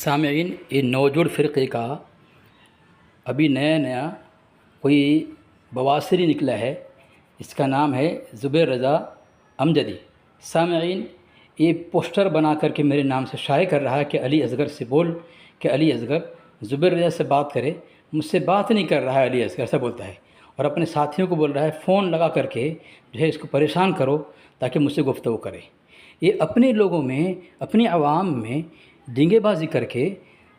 सामईन, ये नौजुड़ फ़िरक़े का अभी नया नया कोई बवासीरी निकला है। इसका नाम है ज़ुबैर रज़ा अमजदी। सामईन, ये पोस्टर बना कर के मेरे नाम से शाये कर रहा है कि अली असगर से बोल, कि अली असगर ज़ुबैर रज़ा से बात करे। मुझसे बात नहीं कर रहा है अली असगर, ऐसा बोलता है, और अपने साथियों को बोल रहा है फ़ोन लगा करके जो है इसको परेशान करो ताकि मुझसे गुफ्तगू करे। ये अपने लोगों में, अपनी आवाम में डिंगेबाजी करके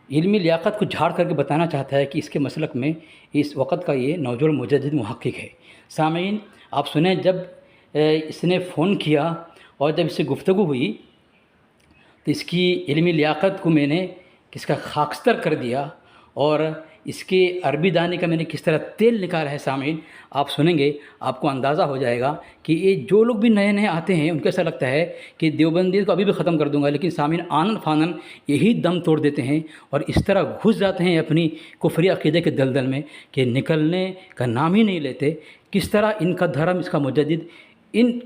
इल्मी लियाक़त को झाड़ करके बताना चाहता है कि इसके मसलक में इस वक़्त का ये नौजुड़ मुजद्दिद मुहक्किक है। सामीन, आप सुने, जब इसने फ़ोन किया और जब इससे गुफ्तगू हुई तो इसकी इल्मी लियाक़त को मैंने किसका खाकस्तर कर दिया और इसके अरबी दाने का मैंने किस तरह तेल निकाला है। सामीन, आप सुनेंगे, आपको अंदाज़ा हो जाएगा कि ये जो लोग भी नए नए आते हैं उनको ऐसा लगता है कि देवबंदी को अभी भी ख़त्म कर दूंगा, लेकिन सामीन आनन फानन यही दम तोड़ देते हैं और इस तरह घुस जाते हैं अपनी कुफरी अक़ीदे के दलदल में कि निकलने का नाम ही नहीं लेते। किस तरह इनका धर्म, इसका मुजद्दिद इन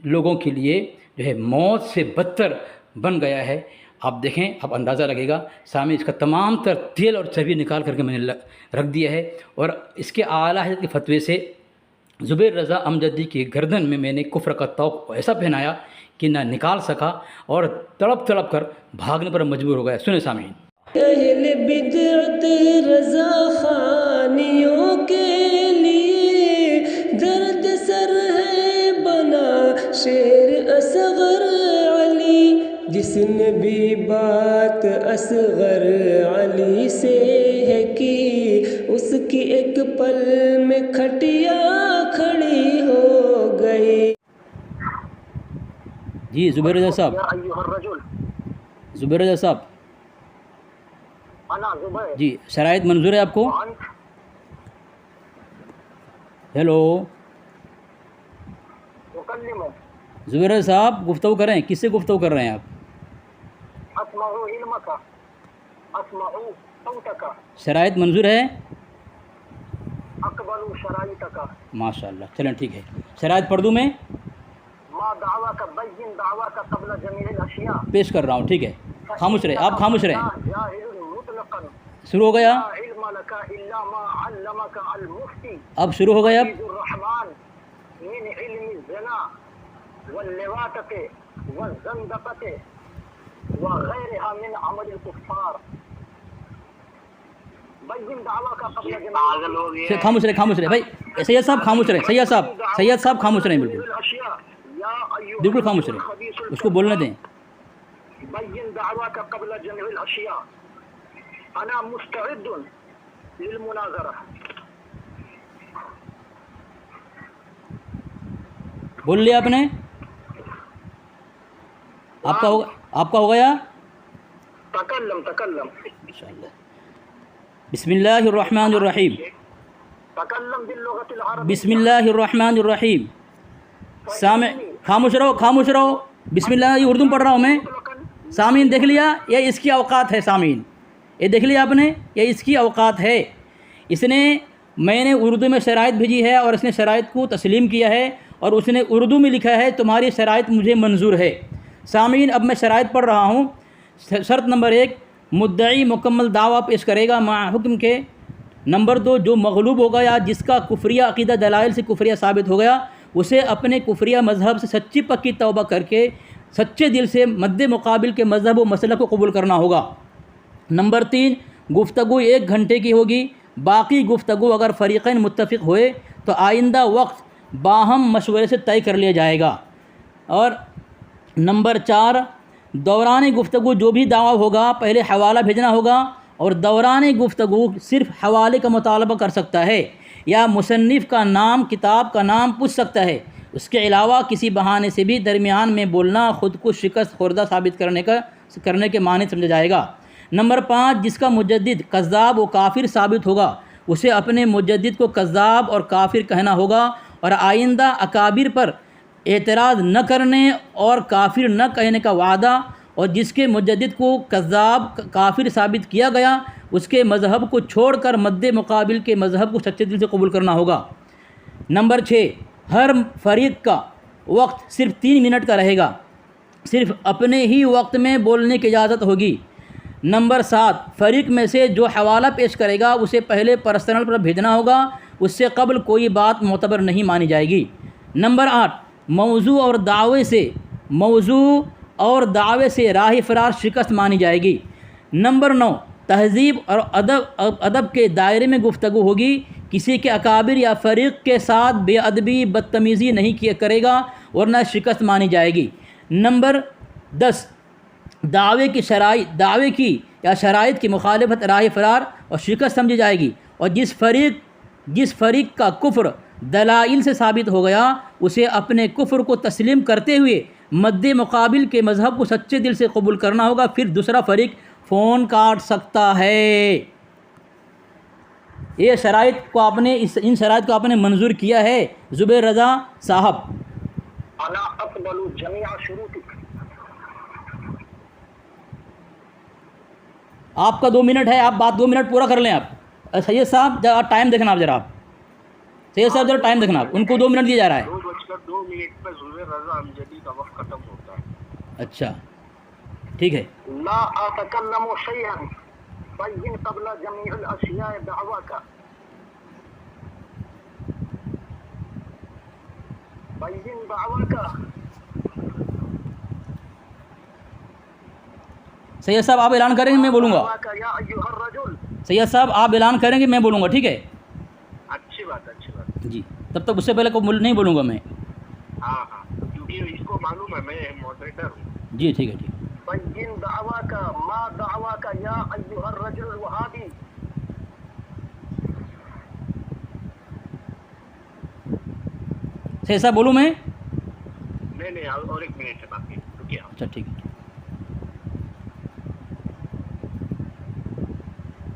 लोगों के लिए जो है मौत से बदतर बन गया है। आप देखें, आप अंदाज़ा लगेगा। सामने इसका तमाम तर तेल और चर्बी निकाल करके मैंने रख दिया है और इसके आला हज़रत के फतवे से ज़ुबैर रज़ा अमजदी की गर्दन में मैंने कुफ्र का तौक़ ऐसा पहनाया कि ना निकाल सका और तड़प तड़प कर भागने पर मजबूर हो गया। सुने सामीन। अहले बिदअत रज़ा खानियों के लिए दर्द सर है बना शेर असगर अली। जिसने भी बात असगर अली से है की, उसकी एक पल में खटिया खड़ी हो गई। जी ज़ुबैर रज़ा साहब, ज़ुबैर रज़ा साहब जी, शराइत मंजूर है आपको? हेलो ज़ुबैर रज़ा साहब, गुफ्तगू करें। किससे गुफ्तगू कर रहे हैं आप? शराइत मंजूर है? माशाअल्लाह, चलें ठीक है। शराइत पढ़ दूँ मैं? पेश कर रहा हूँ, ठीक है। खामोश रहे, आप खामोश रहें। शुरू हो गया, अब शुरू हो गया। खामोश रहे, खामोश रहे भाई। सैयद साहब खामोश रहे, सैयद साहब खामोश रहे, बिल्कुल खामोश रहे, उसको बोलने दें। बोल लिया आपने? आपका हो गया? तकल्लम इंशाअल्लाह। बिस्मिल्लाहिर्रहमानिर्रहीम, बिस्मिल्लाहिर्रहमानिर्रहीम। खामोश रहो। बिस्मिल्लाह, ये उर्दू में पढ़ रहा हूँ मैं। सामीन देख लिया, ये इसकी औकात है। सामीन, ये देख लिया आपने, ये इसकी औकात है। मैंने उर्दू में शराइत भेजी है और इसने शराइत को तस्लीम किया है और उसने उर्दू में लिखा है तुम्हारी शराइत मुझे मंजूर है। सामीन, अब मैं शराइत पढ़ रहा हूँ। शर्त नंबर 1, मुद्दई मुकम्मल दावा पेश करेगा मा हुक्म के। नंबर 2, जो मगलूब हो गया, जिसका कुफरिया अक़ीदा दलाइल से कुफरिया साबित हो गया, उसे अपने कुफरिया मज़हब से सच्ची पक्की तौबा करके सच्चे दिल से मद्दे मुकाबिल के मज़हब व मसलक को कबूल करना होगा। नंबर 3, गुफ्तगू 1 घंटे की होगी। बाकी गुफ्तगू अगर फ़रीक़ैन मुत्तफ़िक़ हुए तो आइंदा वक्त बाहम मशवरे से तय कर लिया जाएगा। और नंबर 4, दौरान गुफ्तगू जो भी दावा होगा पहले हवाला भेजना होगा और दौरान गुफ्तगू सिर्फ़ हवाले का मुतालबा कर सकता है या मुसन्निफ़ का नाम, किताब का नाम पूछ सकता है। उसके अलावा किसी बहाने से भी दरमियान में बोलना ख़ुद को शिकस्त खुर्दा साबित करने के माने समझा जाएगा। नंबर 5, जिसका मुजद्दिद कज़्ज़ाब व काफिर साबित होगा उसे अपने मुजद्दिद को कज़्ज़ाब और काफिर कहना होगा और आइंदा अकाबिर पर एतराज़ न करने और काफिर न कहने का वादा, और जिसके मुजद्दिद को कज़्ज़ाब काफिर साबित किया गया उसके मज़हब को छोड़कर मद्दे मुकाबिल के मज़हब को सच्चे दिल से कबूल करना होगा। नंबर 6, हर फरीद का वक्त सिर्फ़ 3 मिनट का रहेगा। सिर्फ़ अपने ही वक्त में बोलने की इजाज़त होगी। नंबर 7, फ़रीक में से जो हवाला पेश करेगा उसे पहले पर्सनल पर भेजना होगा, उससे कबल कोई बात मोतबर नहीं मानी जाएगी। नंबर 8, मौजू और दावे से राह फ़रार शिकस्त मानी जाएगी। नंबर 9, तहज़ीब और अदब के दायरे में गुफ्तगू होगी, किसी के अकाबिर या फ़रीक के साथ बेअदबी बदतमीज़ी नहीं किया करेगा वरना शिकस्त मानी जाएगी। नंबर 10, दावे की या शराइत की मुखालिफत राह फ़रार और शिकस्त समझी जाएगी, और जिस फ़रीक का कुफ्र दलाइल से साबित हो गया उसे अपने कुफ्र को तस्लीम करते हुए मद्दे मुकाबिल के मज़हब को सच्चे दिल से कबूल करना होगा, फिर दूसरा फ़रीक फ़ोन काट सकता है। इन शराइत को आपने मंजूर किया है ज़ुबैर रज़ा साहब। आपका 2 मिनट है, आप बात 2 मिनट पूरा कर लें। आप सैयद साहब जरा टाइम देखना, आप जरा सैयद साहब जरा टाइम देखना, आप उनको 2 मिनट दिया जा रहा है। 2 पर ज़ुबैर रज़ा अमजदी का वक्त खत्म होता है। अच्छा ठीक है। ला अतकल्लमु शैअन बय्यिन क़ब्ल जमीअल अशिया दअवा का, बय्यिन दअवा का। सैयद साहब आप ऐलान करेंगे, मैं बोलूँगा। या अय्युहर रजुल, सैयद साहब आप ऐलान करेंगे, मैं बोलूँगा, ठीक है? अच्छी बात जी, तब तक उससे पहले को नहीं बोलूँगा मैं। हाँ, क्योंकि इसको मालूम है मैं मॉडरेटर हूँ। जी ठीक है, ठीक। बय्यिन दअवा का मा दअवा का या अय्युहर रजुल वहाबी। सैयद साहब बोलूँ मैं? नहीं और 1 मिनट है बाकी, रुकिए। अच्छा ठीक है।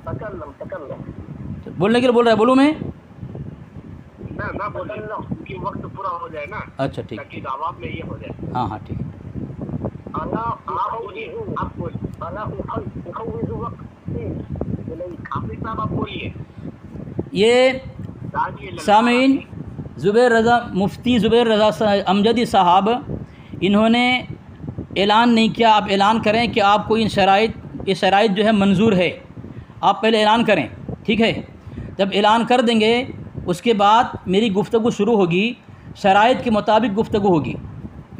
तकल्लम बोलने के लिए बोल रहा है, बोलूँ मैं? ना बोले क्योंकि वक्त पूरा हो जाए ना। अच्छा ठीक ताकि जवाब में ये हो जाए। हाँ ठीक है। ये सामीन मुफ्ती ज़ुबैर रज़ा अमजदी साहब, इन्होंने ऐलान नहीं किया। आप ऐलान करें कि आपको ये शराइत जो है मंजूर है। आप पहले ऐलान करें, ठीक है? जब ऐलान कर देंगे उसके बाद मेरी गुफ्तगू शुरू होगी, शराइत के मुताबिक गुफ्तगू होगी।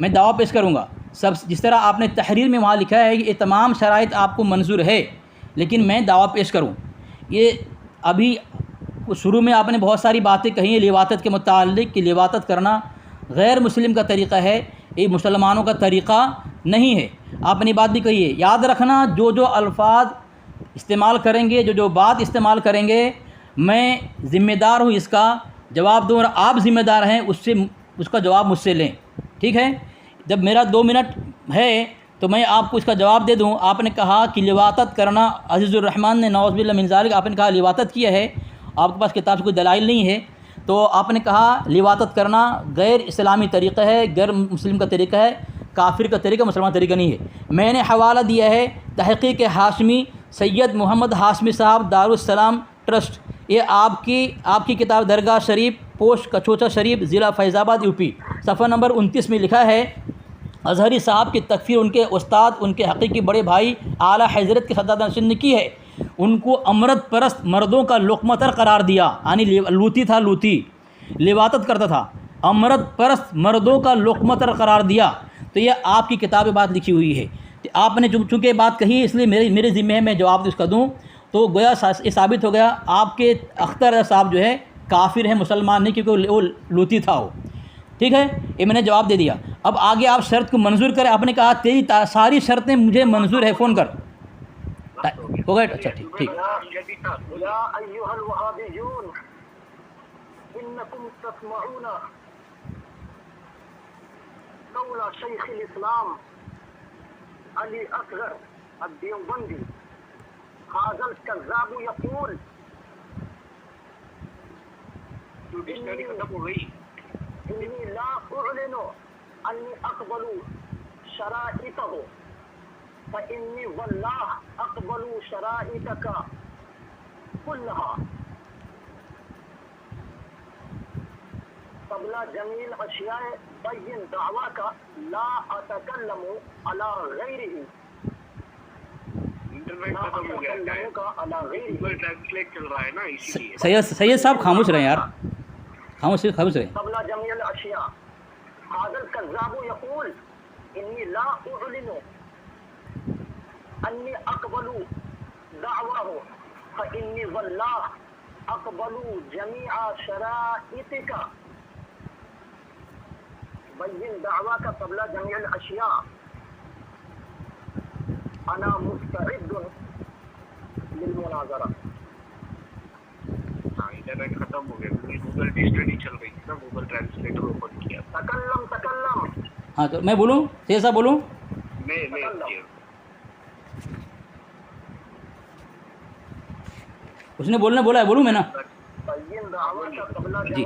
मैं दावा पेश करूँगा सब, जिस तरह आपने तहरीर में वहाँ लिखा है कि ये तमाम शराइत आपको मंजूर है, लेकिन मैं दावा पेश करूँ। ये अभी शुरू में आपने बहुत सारी बातें कही हैं लिवातत के मुताल्लिक़ कि लिवातत करना गैर मुस्लिम का तरीक़ा है, ये मुसलमानों का तरीक़ा नहीं है। आपने बात भी कही है। याद रखना, जो अल्फाज इस्तेमाल करेंगे, जो बात इस्तेमाल करेंगे, मैं ज़िम्मेदार हूँ इसका जवाब दूँ, और आप ज़िम्मेदार हैं उसका जवाब मुझसे लें, ठीक है? जब मेरा 2 मिनट है तो मैं आपको इसका जवाब दे दूँ। आपने कहा कि लिवातत करना, अज़ीज़ुर रहमान ने नौज़ बिल्लाह मिन ज़ालिक, आपने कहा लिवातत किया है, आपके पास किताब से कोई दलाइल नहीं है, तो आपने कहा लिवातत करना गैर इस्लामी तरीक़ा है, गैर मुस्लिम का तरीक़ा है, काफिर का तरीक़ा, मुसलमान तरीक़ा नहीं है। मैंने हवाला दिया है तहक़ीक़ हाशमी सैयद मोहम्मद हाशमी साहब, दारुस्सलाम ट्रस्ट। ये आपकी किताब दरगाह शरीफ, पोस्ट कचोचा शरीफ, ज़िला फैज़ाबाद, यूपी। सफ़ा नंबर 29 में लिखा है, अज़हरी साहब की तकफ़ीर उनके उस्ताद, उनके हक़ीक़ी बड़े भाई आला हज़रत के सदात नशीन ने की है। उनको अमृत परस्त मर्दों का लुक़मतर करार दिया, यानी लूती था, लूती लिवातत करता था, अमृत परस्त मर्दों का लुक़मतर करार दिया। तो यह आपकी किताब में बात लिखी हुई है। तो आपने चूँकि बात कही, इसलिए मेरे ज़िम्मे है मैं जवाब उसका दूँ। तो गोया ये साबित हो गया आपके अख्तर साहब जो है काफिर है, मुसलमान नहीं, क्योंकि वो लूती था वो, ठीक है? ये मैंने जवाब दे दिया। अब आगे आप शर्त को मंजूर करें। आपने कहा तेरी सारी शर्तें मुझे मंजूर है, फ़ोन कर हो गए। अच्छा ठीक। अली असगर अद-देवबंदी हाज़ल कज़्ज़ाब यक़ूल, डिक्शनरी खत्म हो गई। इन्नी ला उअलिनु अन्नी अक़बलु शराइतहु फ़इन्नी वल्लाह अक़बलु शराइतका कुल्लहा क़ब्ला जमील अशियाए बय्यिन दावा का ला अतकल्लमु अला गैरिही। वाईफाई खत्म हो गया है, का अला गैर गूगल ट्रांसलेट चल रहा है ना, इसीलिए। सैयद साहब खामोश रहें यार, खामोश रहें। कबला जमील अशिया हाज़ल कज़्ज़ाबु यक़ूल इन्नी ला उअलिनु अन्नी अक़बलु दाअवाहु फ़इन्नी वल्लाह अक़बलु जमीअ शराइतिका बय्यिन दाअवाका कबला जमील अशिया अना मुस्तइद्दुन लिलमुनाज़रा। हाँ, इंटरनेट खत्म हो गया, गूगल डिक्शनरी चल रही थी ना, गूगल ट्रांसलेटर ओपन किया। तकल्लम हाँ तो मैं बोलूँ, सैयद साहब बोलूँ? मैं उसने बोलने बोला है, बोलूँ मैं ना? जी।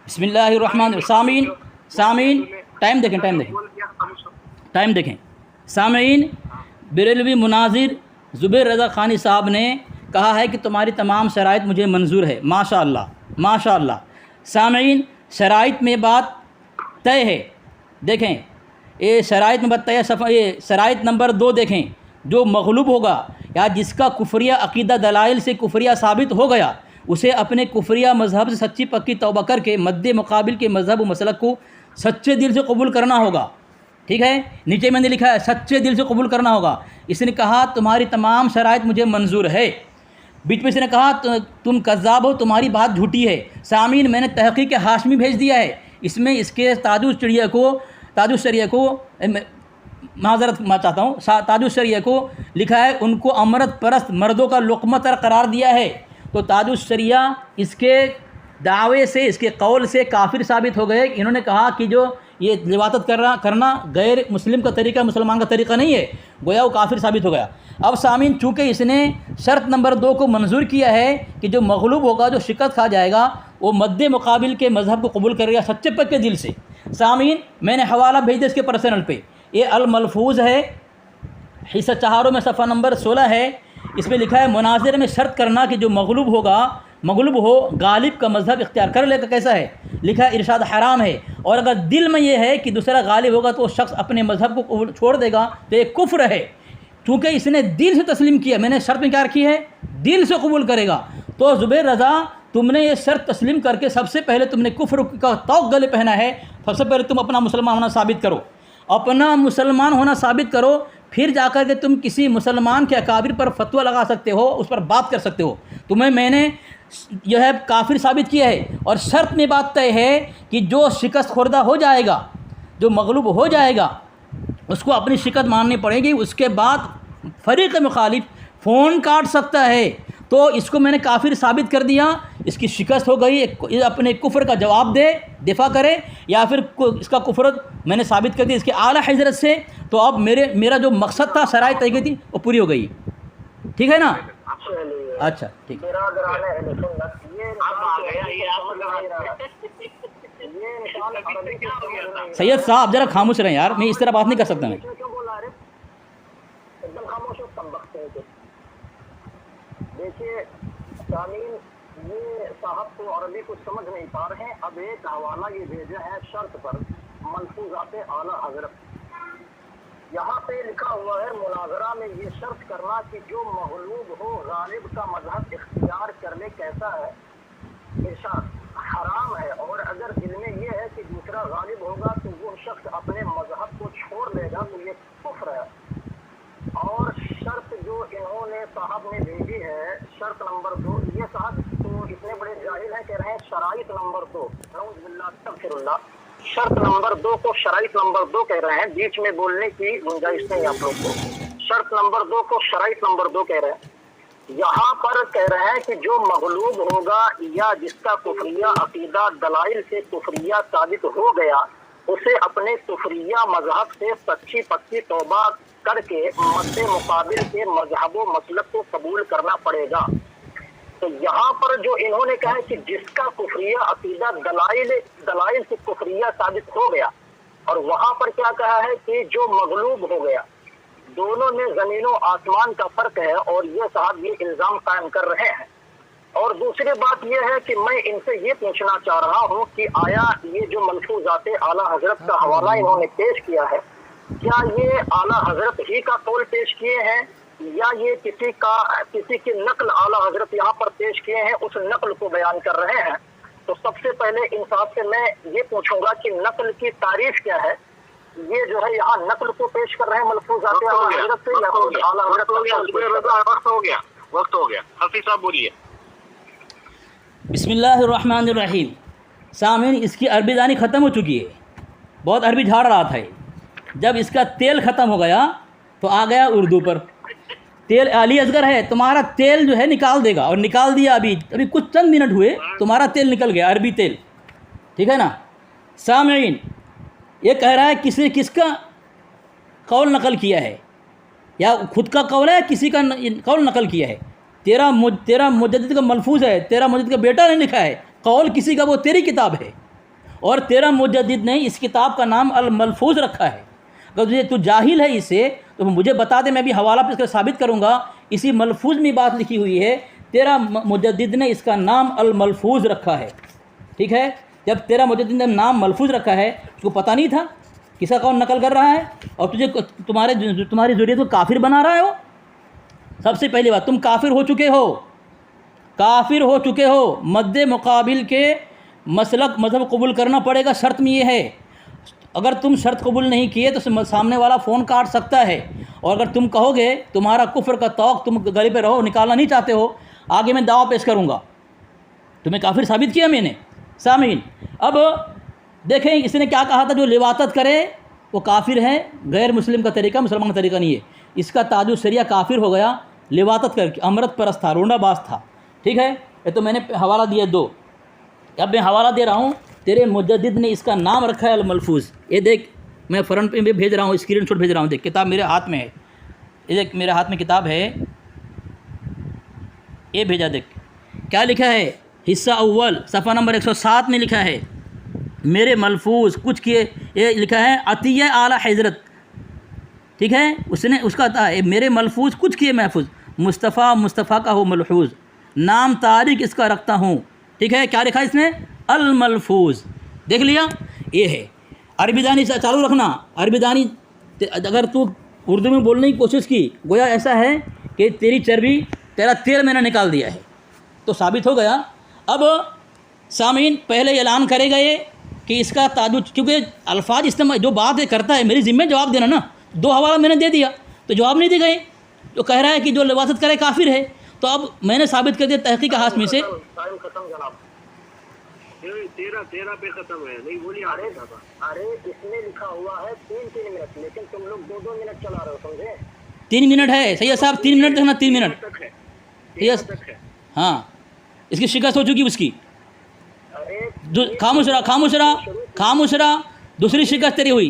बिस्मिल्लाहिर्रहमानिर्रहीम। सामीन टाइम देखें। सामीन, बरेलवी मुनाजिर ज़ुबैर रज़ा ख़ानी साहब ने कहा है कि तुम्हारी तमाम शराइत मुझे मंजूर है। माशाअल्लाह। सामीन, शराइत में बात तय है। देखें, ये शराइत में बात तय है। ये शराइत नंबर 2 देखें। जो मग़लूब होगा या जिसका कुफरिया अक़ीदा दलाइल से कुफरिया साबित हो गया, उसे अपने कुफरिया मज़हब से सच्ची पक्की तौबा करके मद्दे मुकाबिल के मज़हब व मसलक को सच्चे दिल से कबूल करना होगा। ठीक है, नीचे मैंने लिखा है सच्चे दिल से कबूल करना होगा। इसने कहा तुम्हारी तमाम शराइत मुझे मंजूर है। बीच में इसने कहा तुम कज़्ज़ाब हो, तुम्हारी बात झूठी है। सामीन, मैंने तहक़ीक़ हाशमी भेज दिया है। इसमें इसके ताजुश शरिया को माज़रत चाहता हूँ, ताजुश शरिया को लिखा है उनको अमरत परस्त मर्दों का लुक़मतर करार दिया है। तो ताजुश शरिया इसके दावे से, इसके कौल से काफिर साबित हो गए। इन्होंने कहा कि जो ये लिवातत करना गैर मुस्लिम का तरीका, मुसलमान का तरीका नहीं है, गोया वो काफिर साबित हो गया। अब सामीन, चूँकि इसने शर्त नंबर 2 को मंजूर किया है कि जो मग़लूब होगा, जो शिकस्त खा जाएगा, वो मद्दे मुकाबिल के मज़हब को कबूल करेगा सच्चे पक्के दिल से। सामीन, मैंने हवाला भेज दिया इसके पर्सनल पे। ये अल-मलफूज़ है, हिस्सा 4 में सफ़ा नंबर 16 है। इसमें लिखा है मुनाज़िर में शर्त करना कि जो मग़लूब हो गालिब का मज़हब इख्तियार कर लेगा। कैसा है? लिखा है इरशाद हराम है। और अगर दिल में ये है कि दूसरा गालिब होगा तो शख्स अपने मज़हब को छोड़ देगा तो ये कुफ्र है। चूँकि इसने दिल से तस्लीम किया, मैंने शर्त में क्या रखी है? दिल से कबूल करेगा। तो ज़ुबैर रज़ा, तुमने ये शर्त तस्लीम करके सबसे पहले तुमने कुफ्र का तौक़ गले पहना है। सबसे पहले तुम अपना मुसलमान होना साबित करो, अपना मुसलमान होना साबित करो, फिर जाकर के तुम किसी मुसलमान के अकाबिर पर फतवा लगा सकते हो, उस पर बात कर सकते हो। तुम्हें मैंने यह है काफिर साबित किया है। और शर्त में बात तय है कि जो शिकस्त खुर्दा हो जाएगा, जो मग़लूब हो जाएगा, उसको अपनी शिकस्त माननी पड़ेगी। उसके बाद फरीक़ मुखालिफ फ़ोन काट सकता है। तो इसको मैंने काफिर साबित कर दिया, इसकी शिकस्त हो गई। अपने कुफ्र का जवाब दे, दिफा करे, या फिर इसका कुफ्र मैंने साबित कर दिया इसके आला हज़रत से। तो अब मेरा जो मकसद था, शराइत तय की थी, वो पूरी हो गई। ठीक है ना? अच्छा, ठीक। सैयद साहब ज़रा खामोश रहें यार, मैं इस तरह बात नहीं कर सकता। मैं एकदम खामोश हो, कम वक्त है। देखिए सामीन, ये साहब तो अरबी कुछ समझ नहीं पा रहे हैं। अब एक हवाला ये भेजा है शर्त पर, मलफूज़ात आला हज़रत। यहाँ पे लिखा हुआ है मुनाज़रा में ये शर्त करना कि जो मग़लूब हो गालिब का मज़हब इख्तियार कर ले। कैसा है? इरशाद हराम है। और अगर दिल में ये है कि दूसरा गालिब होगा तो वो शख्स अपने मज़हब को छोड़ देगा, तो ये कुफ्र है। और शर्त जो इन्होंने साहब ने भेजी है, शर्त नंबर 2, ये साहब तो इतने बड़े जाहिल हैं, कह रहे हैं शराइत नंबर 2। अस्तग़फिरुल्लाह, शर्त नंबर 2 को शराइत नंबर 2 कह रहे हैं। बीच में बोलने की गुंजाइश नहीं आप लोग को। शर्त नंबर 2 को शराइत नंबर 2 कह रहे हैं। यहाँ पर कह रहे हैं कि जो मग़लूब होगा या जिसका कुफरिया अकीदा दलाइल से कुफरिया साबित हो गया, उसे अपने कुफरिया मज़हब से सच्ची पक्की तौबा करके मद्दे मुकाबिल के मज़हब व मसलक को कबूल करना पड़ेगा। तो यहाँ पर जो इन्होंने कहा है कि जिसका कुफरिया अकीदा दलाइल से कुफरिया साबित हो गया, और वहाँ पर क्या कहा है कि जो मग़लूब हो गया, दोनों में ज़मीनों आसमान का फ़र्क है। और ये साहब ये इल्ज़ाम कायम कर रहे हैं। और दूसरी बात यह है कि मैं इनसे ये पूछना चाह रहा हूँ कि आया ये जो मलफूज़ात आला हज़रत का हवाला इन्होंने पेश किया है, क्या ये आला हज़रत ही का कौल पेश किए हैं या ये किसी की नकल आला हजरत यहाँ पर पेश किए हैं, उस नकल को बयान कर रहे हैं। तो सबसे पहले इंसाफ से मैं ये पूछूंगा कि नकल की तारीफ क्या है? ये जो है यहाँ नकल को पेश कर रहे हैं मलफूजात आला हजरत से, या खुद आला हजरत? वक्त हो गया। हाफिज साहब बोलिए। बिस्मिल्लाहिर्रहमानिर्रहीम। सामीन, इसकी अरबी दानी ख़त्म हो चुकी है, बहुत अरबी झाड़ रहा था। जब इसका तेल ख़त्म हो गया तो आ गया उर्दू पर। तेल अली असगर है, तुम्हारा तेल जो है निकाल देगा, और निकाल दिया। अभी कुछ चंद मिनट हुए, तुम्हारा तेल निकल गया, अरबी तेल। ठीक है ना सामीन? ये कह रहा है किसका कौल नकल किया है, या खुद का कौल है, किसी का कौल नकल किया है। तेरा मुजद्दिद का मलफूज है, तेरा मुजद्दिद का बेटा ने लिखा है। कौल किसी का, वो तेरी किताब है, और तेरा मुजद्दिद ने इस किताब का नाम अल मलफूज रखा है। अगर तू जाहिल है इससे, तो मुझे बता दे, मैं भी हवाला पे इसका साबित करूँगा। इसी मलफूज में बात लिखी हुई है, तेरा मुजद्दिद ने इसका नाम अल मलफूज रखा है। ठीक है? जब तेरा मुजद्दिद ने नाम मलफूज रखा है, उसको पता नहीं था किसका कौन नकल कर रहा है, और तुम्हारी ज़ुर्रियत को काफिर बना रहा है वो। सबसे पहली बात, तुम काफिर हो चुके हो। मद्दे मुकाबिल के मज़हब कबूल करना पड़ेगा। शर्त में ये है, अगर तुम शर्त कबूल नहीं किए तो सामने वाला फ़ोन काट सकता है। और अगर तुम कहोगे तुम्हारा कुफ्र का तौक, तुम गले पे रहो, निकालना नहीं चाहते हो, आगे मैं दावा पेश करूँगा। तुम्हें काफिर साबित किया मैंने। सामीन, अब देखें इसने क्या कहा था, जो लिवातत करे वो काफिर है, गैर मुस्लिम का तरीका मुसलमान का तरीका नहीं है। इसका ताजुद शरिया काफिर हो गया, लिवातत करके अमृत परस्त था, रोंडाबाज था। ठीक है? ये तो मैंने हवाला दिया 2, अब मैं हवाला दे रहा हूँ। तेरे मुजद्दिद ने इसका नाम रखा है अल मलफूज। ये देख, मैं फ्रंट पे भेज रहा हूँ, स्क्रीनशॉट भेज रहा हूँ। देख, किताब मेरे हाथ में है, ये देख मेरे हाथ में किताब है, ये भेजा। देख क्या लिखा है, हिस्सा अव्वल सफ़ा नंबर 107 में लिखा है, मेरे मलफूज कुछ किए। ये लिखा है अतिया आला हज़रत। ठीक है? उसने उसका था मेरे मलफूज कुछ किए महफूज, मुस्तफ़ा का हो मलफूज, नाम तारीख इसका रखता हूँ। ठीक है? क्या लिखा है इसने? अल मलफूज। देख लिया? ये है। अरबी दानी से चालू रखना। अरबी दानी अगर तू उर्दू में बोलने की कोशिश की, गोया ऐसा है कि तेरी चर्बी, तेरा तेल मैंने निकाल दिया है, तो साबित हो गया। अब सामीन पहले ऐलान करेगा ये कि इसका ताजुद, क्योंकि अल्फाज इस्तेमाल जो बात है करता है, मेरी ज़िम्मे जवाब देना ना। 2 हवाला मैंने दे दिया तो जवाब नहीं दे गए। जो कह रहा है कि जो लिवासत करे काफिर है, तो अब मैंने साबित कर दिया तहकीक हाशमी से। टाइम खत्म जनाब। तेरा पे खत्म है, नहीं बोलिए। अरे इसमें लिखा हुआ है 3 मिनट, लेकिन तुम लोग 2 मिनट चला रहे हो, समझे? 3 मिनट है, सही है साहब, 3 मिनट देखना, 3 मिनट। तक है। यस, हाँ, इसकी शिकस्त हो चुकी उसकी। खामोश रहा, दूसरी शिकस्त तेरी हुई।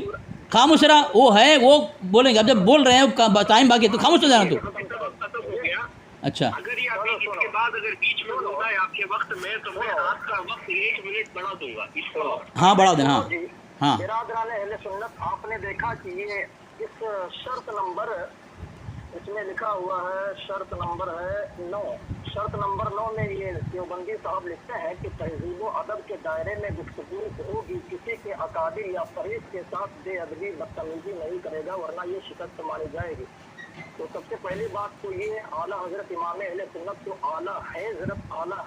खामोश रहा, वो है, वो बोलेंगे। अब जब बोल रहे हैं टाइम बाकी, तो खामोश हो जाना तू। खत्म हो गया। अच्छा, अगर ये अभी इसके बाद अगर बीच में होता है आपके वक्त में, तो मैं आपका वक्त 1 मिनट बढ़ा दूंगा इसको। हाँ बढ़ा देना। हाँ बिरादरान अहले सुन्नत, आपने देखा कि ये इस शर्त नंबर, इसमें लिखा हुआ है, शर्त नंबर है 9। शर्त नंबर 9 में ये देवबंदी साहब लिखते हैं कि तहजीब व अदब के दायरे में गुफ्तगू होगी, किसी के अकादिर या फरीक के साथ बेअदबी बदतमीजी नहीं करेगा, वरना ये शिकस्त मानी जाएगी। तो सबसे पहली बात तो ये, आला हजरत इमाम अहले सुन्नत को आला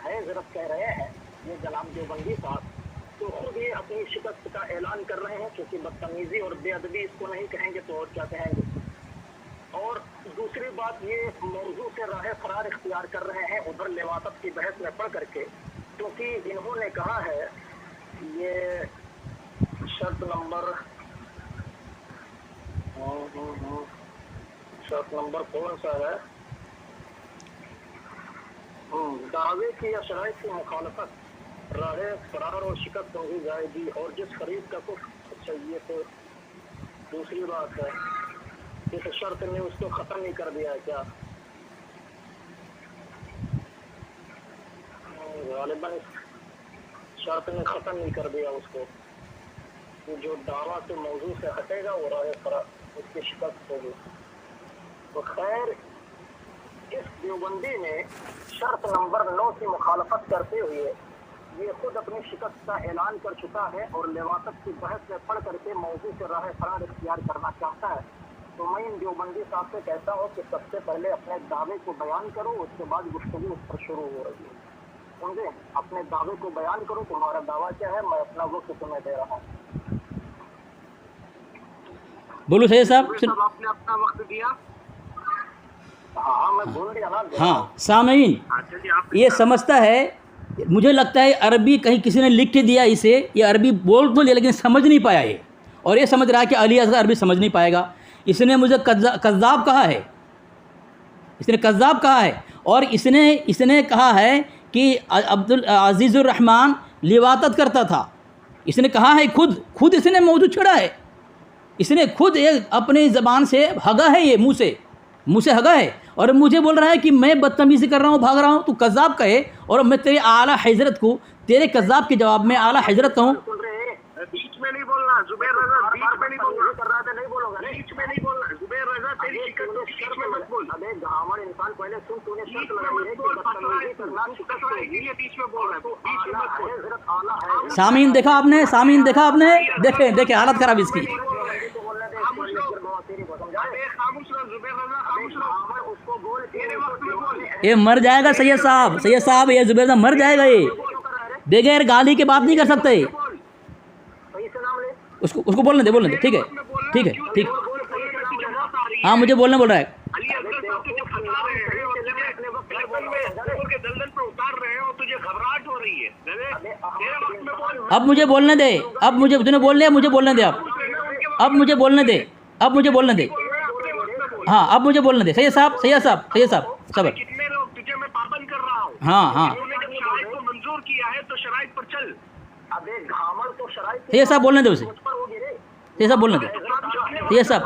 हज़रत कह रहे हैं, ये जनाब देवबंदी साहब, तो खुद ये अपनी शिकस्त का ऐलान कर रहे हैं, क्योंकि बदतमीजी और बेअदबी इसको नहीं कहेंगे तो और क्या कहेंगे। और दूसरी बात, ये मौजू से राह फरार इख्तियार कर रहे हैं उधर लिवातत की बहस में पढ़ करके, क्योंकि इन्होंने कहा है, ये शर्त नंबर कौन सा है, दावे की या शराइत की मुखालफत, राह फरार और शिकस्त होगी जाएगी, और जिस खरीद का कुछ चाहिए, तो दूसरी बात है इस शर्त ने उसको खत्म नहीं कर दिया है क्या? गालिबन शर्त ने खत्म नहीं कर दिया उसको, जो दावा से मौजू से हटेगा वो राह फरार, उसकी शिकस्त होगी। तो खैर, इस देवबंदी ने शर्त नंबर 9 की मुखालफत करते हुए ये खुद अपनी शिकस्त का ऐलान कर चुका है, और लिवातत की बहस में पढ़ करके मौजू से राह फरार इख्तियार करना चाहता है। तो मैं इन देवबंदी साहब से कहता हूँ कि सबसे पहले अपने दावे को बयान करो, उसके बाद गुफ्तगू उस पर शुरू हो रही है। समझे? अपने दावे को बयान करो, तुम्हारा दावा क्या है, मैं अपना वक्त तुम्हें दे रहा हूँ। बोलो सैयद साहब। आपने अपना वक्त दिया। हाँ मैं बोल दिया ना। हाँ सामीन, ये समझता है, मुझे लगता है अरबी कहीं किसी ने लिख के दिया इसे, ये अरबी बोल तो लिया लेकिन समझ नहीं पाया ये, और ये समझ रहा है कि अली असगर अरबी समझ नहीं पाएगा। इसने मुझे कज़्ज़ाब कहा है, इसने कज़्ज़ाब कहा है, और इसने कहा है कि अब्दुल अजीज़ुर रहमान लिवातत करता था। इसने कहा है खुद इसने मौजूद छेड़ा है, इसने खुद एक अपनी ज़बान से हगा है, ये मुँह से हगा है, और मुझे बोल रहा है कि मैं बदतमीज़ी कर रहा हूँ, भाग रहा हूँ। तू कज़्ज़ाब कहे और मैं तेरे आला हज़रत को, तेरे कज़्ज़ाब के जवाब में आला हज़रत कहूँ। बीच में नहीं बोलना जुबैर रजा, बीच में नहीं बोलना। कर रहा था, नहीं बोलोगे? बीच में नहीं बोलना जुबैर रजा, तेरी शिकत तो बीच में मत बोल। अबे घामड़ इंसान, पहले सुन, तूने शर्त लगाई है कि बदतमीजी करना शिकस्त होगी। ये बीच में बोल रहा है, तो बीच में मत बोल। हज़रत आला है। सामीन देखा आपने, सामीन देखा आपने, देखे हालत ख़राब इसकी। खामोश रहो जुबैर रजा, खामोश रहो। उसको बोल, तेरे वक्त में बोल। ये मर जाएगा सैयद साहब, ये जुबैर साहब मर जाएगा ये, बगैर गाली के बात नहीं कर सकते। उसको बोलने दे, ठीक है। हाँ मुझे बोलने बोल रहा है। अली असगर साहब तुझे फंसा रहे हैं और दलदल पे उतार रहे हैं और तुझे घबराहट हो रही है। तेरे वक्त में बोल। अब मुझे बोलने दे, अब मुझे तूने बोल लिया, मुझे बोलने दे अब मुझे बोलने दे। हाँ अब मुझे बोलने दे सैयद साहब, सबर। कितने लोग तुझे मैं पाबंद कर रहा हूँ। हाँ उन्होंने जब शराइत को मंजूर किया है तो शराइत पर चल। अबे घामड़ तो शराइत सैयद साहब बोलने दे उसे, पर होगी रे। सैयद साहब बोलने दे, सैयद साहब।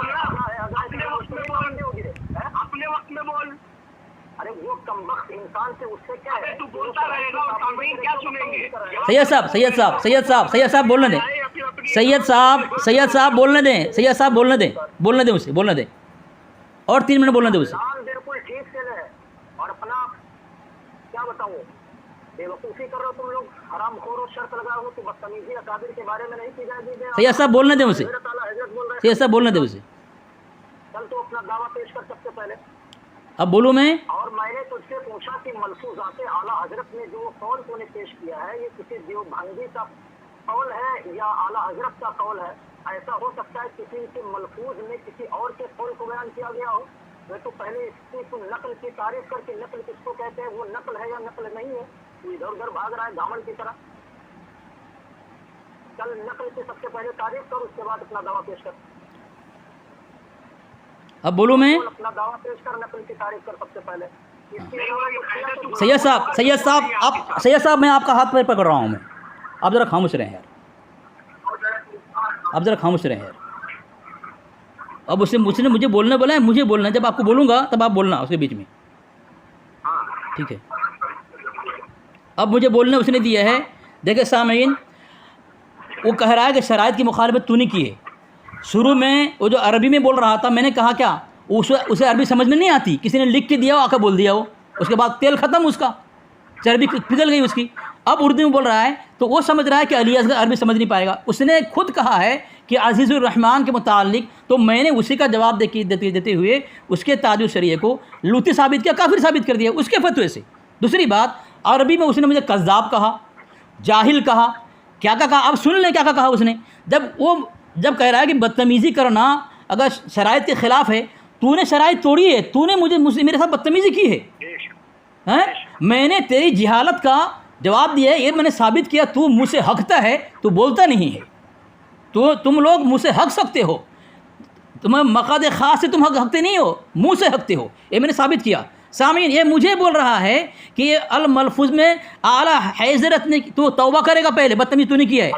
अपने वक्त में बोल। अरे वो कमबख्त इंसान से उससे क्या है? तू बोलता रहेगा और सामईन क्या सुनेंगे? सैयद साहब बोलने दे, सैयद साहब बोलने दे उसे, बोलने दे, और 3 मिनट बोलने दे उसे। नाम बिल्कुल ठीक से ले, और अपना क्या बताऊँ, बेवकूफ़ी कर रहे हो तुम लोग, हरामखोर हो, शर्त लगा हो कि बदतमीजी अकाबिर के बारे में नहीं की जाएगी। सैयद साहब बोलने दे उसे, हज़रत आला हज़रत बोल रहे हैं। सैयद साहब बोलने दे उसे। चल तो अपना दावा पेश कर सबसे पहले। अब बोलूँ मैं? और मैंने तुझसे पूछा कि मलफूज़ात आला हज़रत ने जो कौल तूने पेश किया है, ये किसी देवबंदी का कौल है या आला हज़रत का कौल है? ऐसा हो सकता है किसी के मलफूज में किसी और के कौल को बयान किया गया हो। मैं तो पहले इसकी तो नकल की तारीफ करके, नकल किसको कहते हैं, वो नकल है या नकल नहीं है, वो इधर उधर भाग रहा है घामड़ की तरह। चल नकल की सबसे पहले तारीफ कर, उसके बाद अपना दावा पेश कर। अब बोलूँ मैं? अपना दावा पेश कर, नकल की तारीफ कर सबसे पहले। सैयद साहब मैं आपका हाथ पैर पकड़ रहा हूँ मैं, आप ज़रा खामोश रहें यार, अब उसने मुझे बोलने बोला है, मुझे बोलना है, जब आपको बोलूँगा तब आप बोलना उसके बीच में, ठीक है? अब मुझे बोलने उसने दिया है। देखे सामीन, वो कह रहा है कि शराइत की मुखालफत तूने की है। शुरू में वो जो अरबी में बोल रहा था, मैंने कहा क्या उसे अरबी समझ में नहीं आती, किसी ने लिख के दिया, वो आकर बोल दिया, वो उसके बाद तेल ख़त्म, उसका चर्बी पिघल गई उसकी। अब उर्दू में बोल रहा है तो वो समझ रहा है कि अली असगर अरबी समझ नहीं पाएगा। उसने खुद कहा है कि अज़ीज़ुर रहमान के मुतालिक, तो मैंने उसी का जवाब देते हुए उसके ताजुल शरीय को लूती साबित किया, काफिर साबित कर दिया उसके फतवे से। दूसरी बात, अरबी में उसने मुझे कज़्ज़ाब कहा, जाहिल कहा, क्या कहा, अब सुन लें क्या कहा उसने। जब कह रहा है कि बदतमीज़ी करना अगर शराइत के ख़िलाफ़ है, तूने शराइत तोड़ी है, तूने मेरे साथ बदतमीज़ी की है, मैंने तेरी जिहालत का जवाब दिया है, ये मैंने साबित किया। तू मुँह से हकता है, तू बोलता नहीं है। तो तुम लोग मुँह से हक सकते हो, तुम्हें मक़ाद ख़ास से तुम हकते नहीं हो, मुँह से हकते हो, ये मैंने साबित किया। सामीन, ये मुझे बोल रहा है कि ये अल मलफूज में आला हज़रत ने, तू तौबा करेगा पहले, बदतमीज़ी तूने किया है।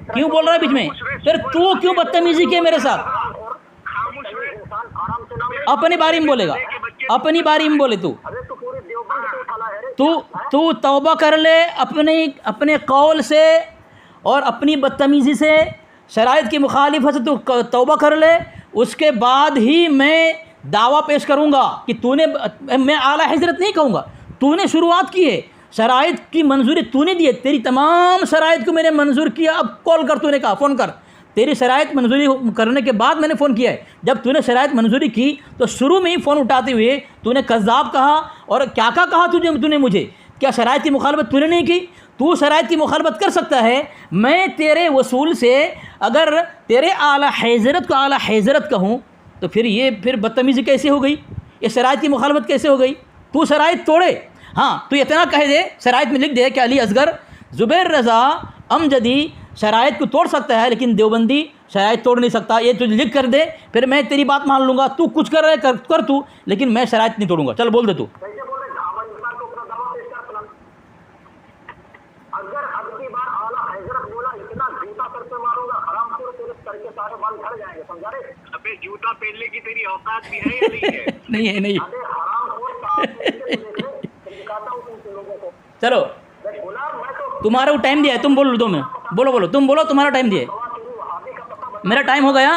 क्यों बोल रहा है बीच में? फिर तू क्यों बदतमीज़ी की मेरे साथ? अपनी बारी में बोलेगा, अपनी बारी में बोले तू तौबा कर ले अपने कौल से और अपनी बदतमीज़ी से, शराइत की मुखालिफत से तू तौबा कर ले, उसके बाद ही मैं दावा पेश करूँगा कि मैं आला हज़रत नहीं कहूँगा। तूने शुरुआत की है, शराइत की मंजूरी तूने दी है, तेरी तमाम शराइत को मैंने मंजूर किया। अब कॉल कर, तूने कहा फ़ोन कर, तेरी शराइत मंजूरी करने के बाद मैंने फ़ोन किया है। जब तूने शराइत मंजूरी की तो शुरू में ही फ़ोन उठाते हुए तूने कज़्ज़ाब कहा और क्या क्या कहा तूने मुझे। क्या शराइत की मुखालफत तूने नहीं की? तू शराइत की मुखालफत कर सकता है। मैं तेरे वसूल से अगर तेरे आला हज़रत को आला हज़रत कहूँ तो फिर बदतमीज़ी कैसे हो गई? ये शराइत की मुखालफत कैसे हो गई? तू शराइत तोड़े। हाँ, तू इतना कह दे, शराइत में लिख दे कि अली असगर ज़ुबैर रज़ा अमजदी शराइत को तोड़ सकता है लेकिन देवबंदी शराइत तोड़ नहीं सकता। ये तुझे लिख कर दे, फिर मैं तेरी बात मान लूँगा। तू कुछ कर रहे कर तू, लेकिन मैं शराइत नहीं तोड़ूंगा। चल बोल दे तू। कैसे बोल रहे घावन इंसान को अपना दावा पेश कर फिलहाल। अगर अब की बार आला हजरत बोला इतना जूता सर पे मारूंगा, हराम खोर तेरे सर के सारे बाल झड़ जाएंगे, समझा रहे? अबे जूता पहनने की तेरी औकात भी है या नहीं है? नहीं है, नहीं। अबे हराम खोर साफ दिखाता हूँ तुम लोगों को। चलो, बोला मैं तो तुम्हारा वो टाइम दिया है, तुम बोलो। दो में बोलो, तुम बोलो, तुम्हारा टाइम दिया है। वहाबी का पता मेरा टाइम हो गया।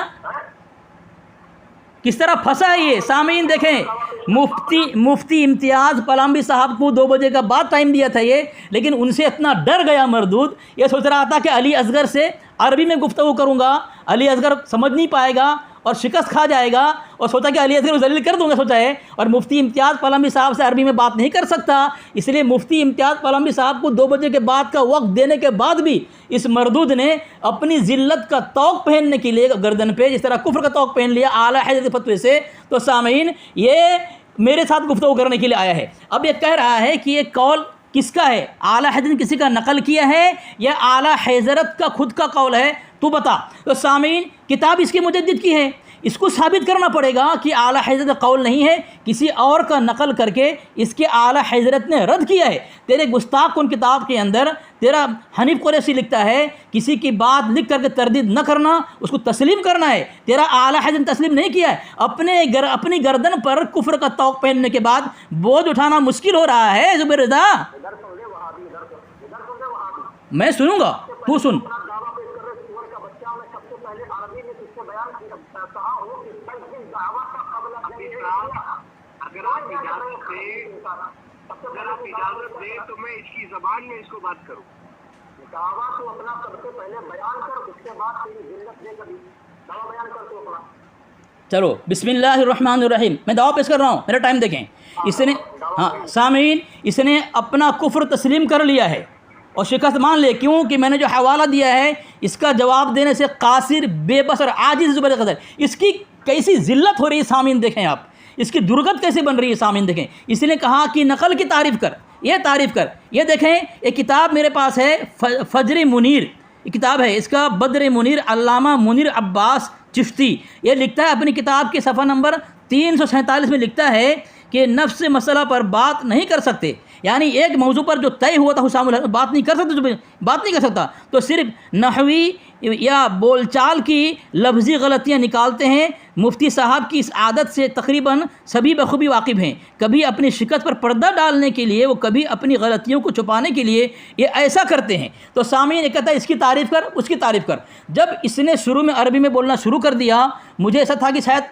किस तरह फंसा है ये सामीन देखें। मुफ्ती इम्तियाज़ पलाम्बी साहब को 2 बजे का बाद टाइम दिया था ये, लेकिन उनसे इतना डर गया मरदूद, ये सोच रहा था कि अली असगर से अरबी में गुफ्तगू करूँगा, अली असगर समझ नहीं पाएगा और शिकस्त खा जाएगा, और सोचा कि अली असगर को जलील कर दूंगा सोचा है। और मुफ्ती इम्तियाज़ पलाम्बी साहब से अरबी में बात नहीं कर सकता, इसलिए मुफ्ती इम्तियाज़ पलाम्बी साहब को 2 बजे के बाद का वक्त देने के बाद भी इस मरदूद ने अपनी ज़िल्लत का तौक पहनने के लिए गर्दन पे जिस तरह कुफ्र का तौक पहन लिया आला हज़रत के फतवे से। तो सामीन ये मेरे साथ गुफ्तगू करने के लिए आया है। अब ये कह रहा है कि ये कौल किसका है? आला हज़रत ने किसी का नकल किया है या आला हज़रत का खुद का कौल है? तू बता। तो सामीन किताब इसकी मुजद्दिद की है, इसको साबित करना पड़ेगा कि आला हज़रत का कौल नहीं है, किसी और का नकल करके इसके आला हज़रत ने रद्द किया है। तेरे गुस्ताख उन किताब के अंदर तेरा हनीफ कुरैशी लिखता है किसी की बात लिख करके तरदीद न करना, उसको तस्लीम करना है। तेरा आला हज़रत ने तस्लीम नहीं किया है। अपनी गर्दन पर कुफ्र का तौक पहनने के बाद बोझ उठाना मुश्किल हो रहा है। ज़ुबैर रज़ा इधर सुन ले वहाबी, इधर सुन ले वहाबी। मैं सुनूंगा, तू सुन। अपना दावा पेश कर रहे सूअर का बच्चा। मैं सबसे पहले अरबी में तुझसे बयान कहा हूँ कि इस दावा का कबल अगर आप इजाजत दे तो मैं इसकी ज़बान में इसको बात करूँ। दावा तो अपना सबसे पहले बयान कर, उसके बाद तेरी जिल्लत दे कभी दावा बयान कर तू अपना। चलो बिस्मिल्लाहिर्रहमानिर्रहीम, मैं दावा पेश कर रहा हूँ, मेरा टाइम देखें। इसने सामीन इसने अपना कुफ्र तस्लीम कर लिया है और शिकस्त मान ले, क्योंकि मैंने जो हवाला दिया है इसका जवाब देने से कासिर, बेबस और आजिज़ ज़ुबैर कदर, इसकी कैसी ज़िल्लत हो रही है सामीन देखें आप, इसकी दुर्गत कैसे बन रही है सामीन देखें। इसने कहा कि नकल की तारीफ़ कर, ये तारीफ़ कर। ये देखें, एक किताब मेरे पास है फजर मुनीर, ये किताब है, इसका बद्र मुनीर अल्लामा मुनीर अब्बास चिश्ती ये लिखता है अपनी किताब के सफ़ा नंबर 347 में लिखता है कि नफ्स मसला पर बात नहीं कर सकते, यानी एक मौजू पर जो तय हुआ था हुसाम बात नहीं कर सकता, तो सिर्फ नहवी या बोलचाल की लफ्ज़ी गलतियाँ निकालते हैं। मुफ्ती साहब की इस आदत से तकरीबन सभी बखूबी वाकिफ़ हैं। कभी अपनी शिकस्त पर पर्दा डालने के लिए, वो कभी अपनी गलतियों को छुपाने के लिए ये ऐसा करते हैं। तो सामीन ये कहता है इसकी तारीफ़ कर, उसकी तारीफ़ कर। जब इसने शुरू में अरबी में बोलना शुरू कर दिया, मुझे ऐसा था कि शायद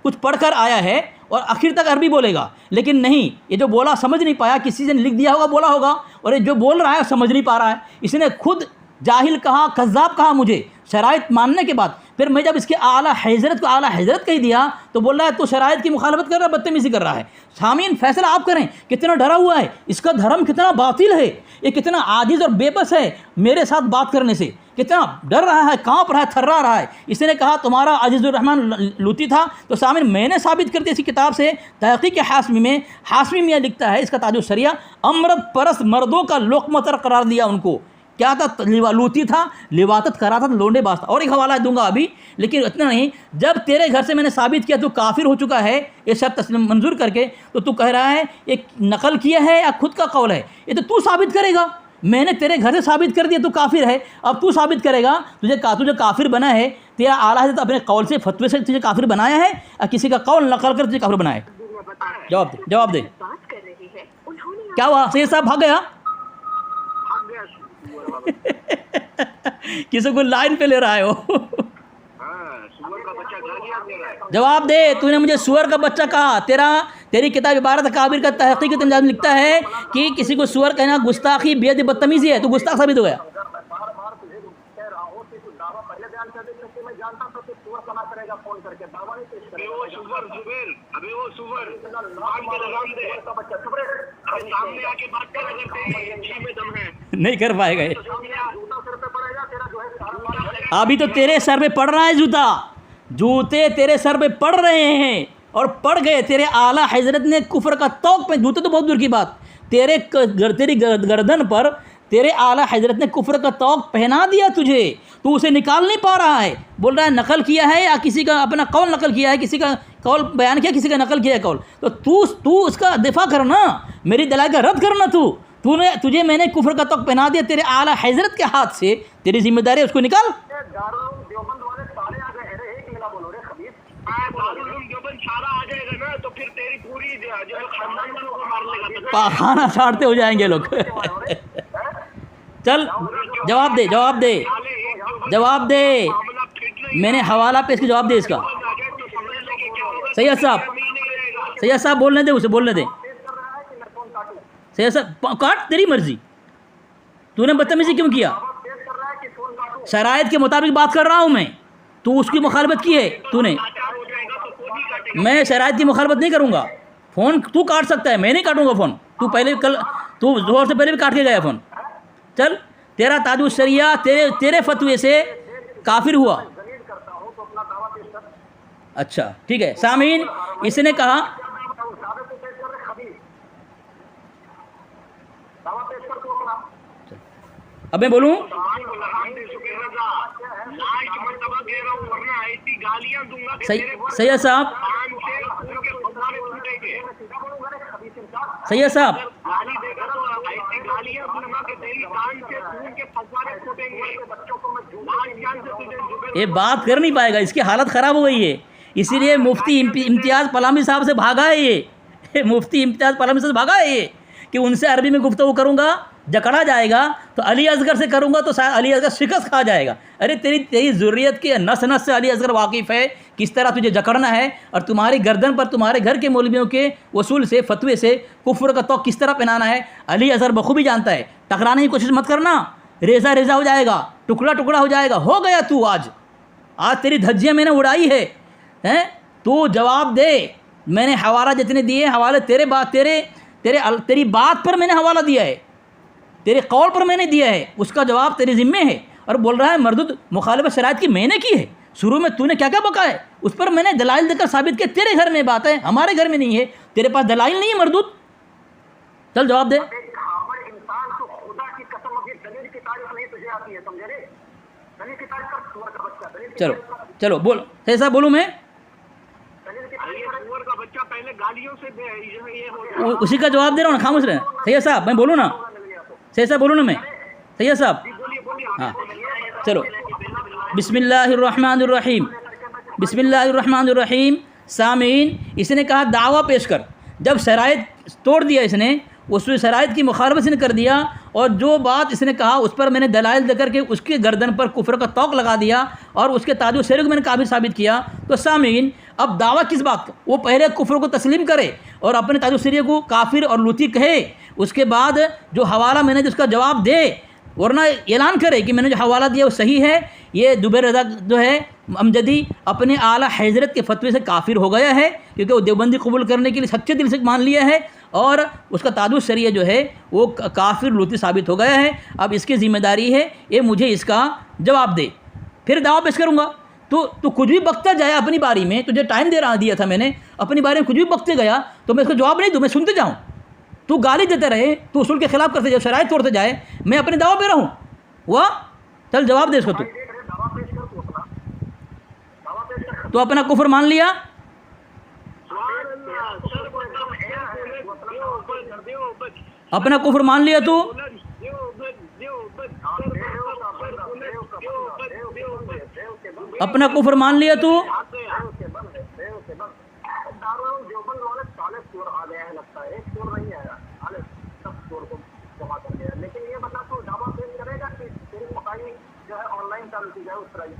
कुछ पढ़ कर आया है और आखिर तक अरबी बोलेगा, लेकिन नहीं, ये जो बोला समझ नहीं पाया, किसी ने लिख दिया होगा बोला होगा, और ये जो बोल रहा है समझ नहीं पा रहा है। इसने खुद जाहिल कहा, कज़्ज़ाब कहा मुझे शराइत मानने के बाद। फिर मैं जब इसके आला हज़रत को आला हज़रत कह दिया तो बोल रहा है तो शराइत की मुखालफत कर रहा है, बदतमीज़ी कर रहा है। सामीन फैसला आप करें, कितना डरा हुआ है, इसका धर्म कितना बातिल है, ये कितना आजिज़ और बेबस है मेरे साथ बात करने से, कितना डर रहा है, काँप रहा है, थर्रा रहा है। इसने कहा तुम्हारा अजीज़ुर्रहमान लूती था। तो सामीन मैंने साबित कर दिया इसी किताब से, तहक़ीक़ हाशमी में हाशमी मियाँ लिखता है, इसका ताजुल शरिया, अमरत परस्त मर्दों का लोकमतर करार दिया उनको। क्या था? लूती था, लिवातत करा था, लोंडे बाज था। और एक हवाला दूंगा अभी, लेकिन इतना नहीं, जब तेरे घर से मैंने साबित किया तू काफिर हो चुका है ये शर्त तस्लीम मंजूर करके, तो तू कह रहा है एक नकल किया है या खुद का कौल है, ये तो तू साबित करेगा। मैंने तेरे घर से साबित कर दिया तू काफिर है, अब तू साबित करेगा। तुझे काफिर बना है, तेरा आला हज़रत अपने कौल से फतवे से तुझे काफिर बनाया है या किसी का कौल नकल कर तुझे काफिर बनाया है? जवाब दे। क्या हुआ? सैयद साहब भाग गया? किसी को लाइन पे ले रहा है वो। सुअर का बच्चा खा गया मेरा। जवाब दे, तूने मुझे सुअर का बच्चा कहा। तेरी किताब इबारत काबिर का तहक़ीक़ तंजाम लिखता है कि किसी को सुअर कहना गुस्ताखी, बेअदबी, बदतमीज़ी है। तू गुस्ताख साबित हो गया। बार बार तुझे कह रहा हूँ कि तू दावा पहले बयान कर दे, सुवर जुबेर, अबे वो सुवर कान पे लगाम दे, अबे सामने आके बात कर अगर तेरी जी में दम है। नहीं कर पाएगा ये। जूता सिर पे पड़ेगा तेरा जो है सारा अभी तो तेरे सर पे पड़ रहा है जूता, जूते तेरे सर पे पड़ रहे हैं और पड़ गए। तेरे आला हजरत ने कुफर का तौक पे, जूते तो बहुत दूर की बात, तेरी गर्दन पर तेरे आला हजरत ने कुफर का तौक पहना दिया तुझे, तू उसे निकाल नहीं पा रहा है। बोल रहा है नकल किया है या किसी का अपना कौल नकल किया है, किसी का कौल बयान किया, किसी का नकल किया है कौल, तो तू उसका दिफा करना, मेरी दलाल का रद्द करना। तुझे मैंने कुफर का तौक पहना दिया तेरे आला हजरत के हाथ से, तेरी जिम्मेदारी है उसको निकाल। दारुल देवबंद वाले सारे आ गए रे, एक मिला बोलो रे खबीर। दारुल उलूम देवबंद सारा आ जाएगा ना, तो फिर तेरी पूरी जो है खानदान वालों को मार लेगा। पाखाना छाड़ते हो जाएंगे लोग। चल जवाब दे, जवाब दे, जवाब दे, मैंने हवाला पे इसके जवाब दे इसका। सैयद साहब, सैयद साहब बोलने दे, उसे बोलने दे। सैयद साहब काट, तेरी मर्जी, तूने बदतमीजी क्यों किया? शराइत के मुताबिक बात कर रहा हूँ मैं, तू उसकी मुखालफत की है तूने, मैं शराइत की मुखालफत नहीं करूँगा। फ़ोन तू काट सकता है, मैं नहीं काटूँगा फ़ोन। तू पहले कल, तू जोर से पहले भी काट के गया फ़ोन। चल, तेरा ताजुल शरिया तेरे फतवे से काफिर हुआ। अच्छा ठीक है सामीन, इसने कहा अब मैं बोलूं, सैयद साहब, सैयद साहब, ये बात कर नहीं पाएगा, इसकी हालत ख़राब हो गई है, इसीलिए मुफ्ती इम्तियाज़ पलामी साहब से भागा है ये। मुफ्ती इम्तियाज़ पलामी साहब से भागा है ये कि उनसे अरबी में गुफ्तगू करूँगा जकड़ा जाएगा, तो अली असगर से करूँगा तो शायद अली असगर शिकस्त खा जाएगा। अरे तेरी ज़ुर्रियत के नस नस से अली असगर वाकिफ़ है किस तरह तुझे जकड़ना है, और तुम्हारी गर्दन पर तुम्हारे घर के मौलवियों के वसूल से फतवे से कुफ्र का तौक किस तरह पहनाना है अली असगर बखूबी जानता है। टकराने की कोशिश मत करना, रेज़ा रेज़ा हो जाएगा, टुकड़ा टुकड़ा हो जाएगा। हो गया तू, आज तेरी धज्जियाँ मैंने उड़ाई है, हैं? तू जवाब दे। मैंने हवाला जितने दिए हवाले तेरी बात पर मैंने हवाला दिया है, तेरे कौल पर मैंने दिया है, उसका जवाब तेरे ज़िम्मे है। और बोल रहा है मरदूद मुखालिफत शराइत की मैंने की है, शुरू में तूने क्या क्या बका है, उस पर मैंने दलाइल देकर साबित किया। तेरे घर में बात है, हमारे घर में नहीं है, तेरे पास दलाइल नहीं है मरदूद। चल जवाब दे। इंसान को खुदा की कसम अपनी दलील की तारीफ नहीं तुझे आती है, समझे रे? दलील की तारीफ कर, सुअर का बच्चा। चलो चलो बोल, ऐसा बोलूँ मैं? सुअर का बच्चा पहले गालियों से ये हो उसी का जवाब दे रहा हूँ ना, खामोश रहे। सैयद साहब मैं बोलूँ ना, सैयद साहब बोलूँ ना मैं, सैयद साहब हाँ चलो। बिस्मिल्लाहिर्रहमानिर्रहीम, बिस्मिल्लाहिर्रहमानिर्रहीम। सामीन, इसने कहा दावा पेश कर। जब शराइत तोड़ दिया इसने, उस शराइत की मुखालफत इसने कर दिया, और जो बात इसने कहा उस पर मैंने दलाइल देकर के उसके गर्दन पर कुफ्र का तौक लगा दिया और उसके ताजुल शरीक मैंने काफिर साबित किया। तो सामीन, अब दावा किस बात का? वो पहले कुफ्र को तस्लीम करे और अपने ताजुल शरीक को काफिर और लूती कहे, उसके बाद जो हवाला मैंने जिसका जवाब दे, वरना ऐलान करे कि मैंने जो हवाला दिया वो सही है। ये जुबैर रज़ा जो है अमजदी अपने आला हजरत के फतवे से काफिर हो गया है, क्योंकि वो देवबंदी कबूल करने के लिए सच्चे दिल से मान लिया है, और उसका ताजुल शरिया जो है वो काफिर लूती साबित हो गया है। अब इसकी ज़िम्मेदारी है ये मुझे इसका जवाब दे, फिर दावा पेश करूँगा। तो कुछ भी बकता जाए अपनी बारी में, तुझे टाइम दिया था मैंने, अपनी बारी में कुछ भी बकते गया तो मैं इसको जवाब नहीं दूँ, मैं सुनते जाऊँ। तू गाली देते रहे, तू उसूल के खिलाफ करते जाए, शराइत तोड़ते जाए, मैं अपने दावा पे रहूँ। वाह, चल जवाब दे इसको। तू अपना कुफ्र मान लिया, अपना कुफ्र मान लिया तू, अपना कुफ्र मान लिया तू।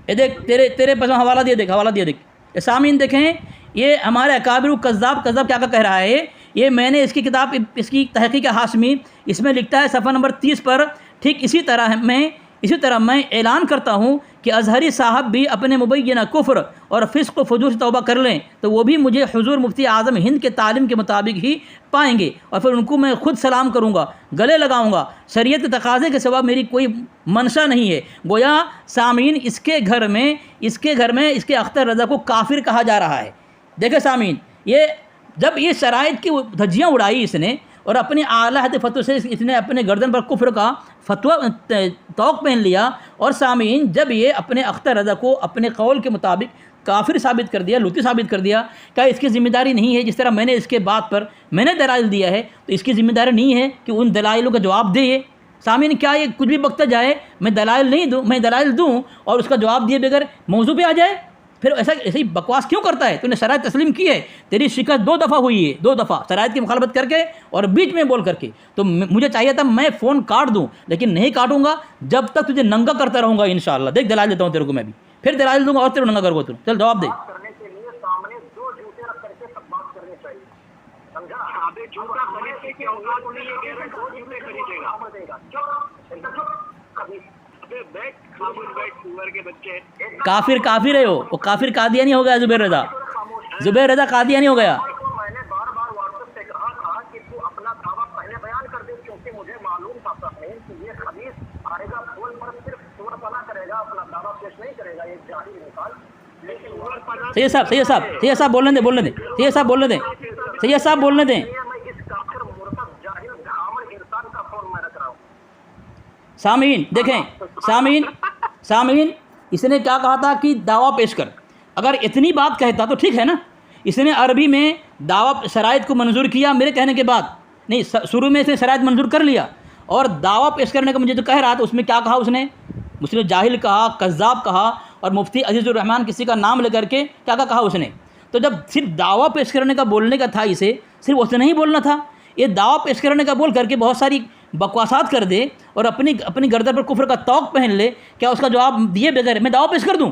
ये देख तेरे पास हवाला दिया, देख हवाला दिया, देख सामीन देखें, ये हमारे अकाबिर कज़्ज़ाब क्या कह रहा है। ये मैंने इसकी किताब, इसकी तहक़ीक़ हाशमी, इसमें लिखता है सफ़ा नंबर 30 पर, ठीक इसी तरह मैं ऐलान करता हूँ कि अज़हरी साहब भी अपने मुबैना कुफ्र और फ़िस्क़ व फजूर से तौबा कर लें तो वो भी मुझे हुज़ूर मुफ्ती आज़म हिंद के तालीम के मुताबिक ही पाएंगे और फिर उनको मैं ख़ुद सलाम करूँगा, गले लगाऊँगा। शरीयत के तकाज़े के सिवा मेरी कोई मंशा नहीं है। गोया सामीन इसके घर में इसके अख्तर रज़ा को काफिर कहा जा रहा है। देखे सामीन, ये जब ये शराइत की धज्जियाँ उड़ाई इसने और अपने आला हद फतवा से इसने अपने गर्दन पर कुफ्र का फतवा तौक पहन लिया, और सामीन जब ये अपने अख्तर रज़ा को अपने कौल के मुताबिक काफिर साबित कर दिया, लूती साबित कर दिया, क्या इसकी ज़िम्मेदारी नहीं है? जिस तरह मैंने इसके बात पर मैंने दलाइल दिया है तो इसकी ज़िम्मेदारी नहीं है कि उन दलाइलों का जवाब दे। ये सामीन क्या ये कुछ भी बकता जाए, मैं दलाइल नहीं दूँ, मैं दलाइल दूँ और उसका जवाब दिए बगैर मौजू पे आ जाए? फिर ऐसा ही बकवास क्यों करता है? तूने शराइत तस्लीम की है, तेरी शिकस्त 2 दफ़ा हुई है, 2 दफ़ा शराइत की मुखालफत करके और बीच में बोल करके। तो मुझे चाहिए था मैं फ़ोन काट दूं, लेकिन नहीं काटूंगा जब तक तुझे नंगा करता रहूँगा इंशाअल्लाह। देख दलाल देता हूँ तेरे को, मैं भी फिर दलाल दूंगा और तेरे नंगा करूँगा तू। चल जवाब दे। करने के लिए सामने 2 जूते रख करके सब बात करनी चाहिए, समझा? अबे जूता खरीदने की औकात नहीं है, कह रहा 2 जूते खरीदेगा। चुप कभी बैठ, खामोश बैठ, सुअर के बच्चे। काफिर है वो काफिर कादियानी हो गया। जुबैर रज़ा कादियानी हो गया। मैंने बार-बार व्हाट्सएप पे कहा था कि तू अपना दावा पहले बयान कर दे, क्योंकि मुझे मालूम था कि ये खबीस आएगा फोन पर सिर्फ सुअरपना करेगा, अपना दावा पेश नहीं करेगा, ये जाहिल इंसान। लेकिन सैयद साहब बोलने दें। सैयद साहब बोलने दें। मैं इस काफिर मुर्तद जाहिल घामड़ इंसान का फोन मैं रख रहा हूँ। सामीन देखें, सामीन इसने क्या कहा था कि दावा पेश कर। अगर इतनी बात कहता तो ठीक है ना। इसने अरबी में दावा शराइत को मंजूर किया मेरे कहने के बाद, नहीं शुरू में इसने शराइत मंजूर कर लिया और दावा पेश करने का मुझे जो कह रहा था उसमें क्या कहा उसने जाहिल कहा, कज़्ज़ाब कहा और मुफ्ती अजीज़ुर रहमान किसी का नाम लेकर के क्या कहा उसने। तो जब सिर्फ दावा पेश करने का बोलने का था, इसे सिर्फ उसने नहीं बोलना था, ये दावा पेश करने का बोल करके बहुत सारी बकवासात कर दे और अपनी गर्दन पर कुफ्र का तौक पहन ले। क्या उसका जवाब दिए बगैर मैं दावा पेश कर दूं?